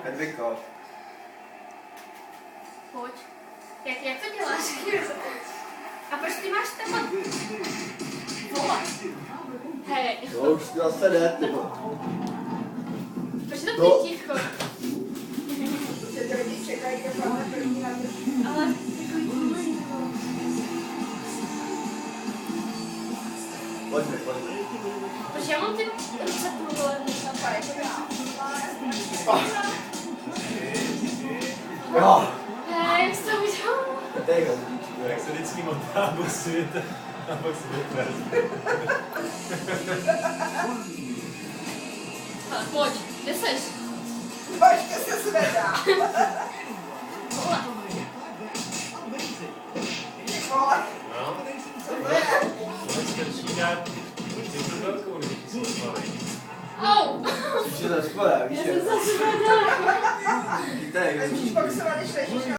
Hedviko. Pojď. Jak to děláš? A proč ty máš ten... Vole. Hej. No už zase ne, ty. Proč je to ty ticho? Ale takový pomalý. Pojďme. Proč já mám ty ruce průhledný? Jo. Hej, jak jsi to udělal? Jak se vždycky motá do světa a pak se vytváří. Ale pojď, kde seš? Počkej se zvedá. Vole. Vole. No, Co to je? tohle stačí dát jednu velkou, když se spalí. Au! Už je to skvělé, víš? Já jsem zase vedala. Víte, jak Musíš boxovat, když ležíš na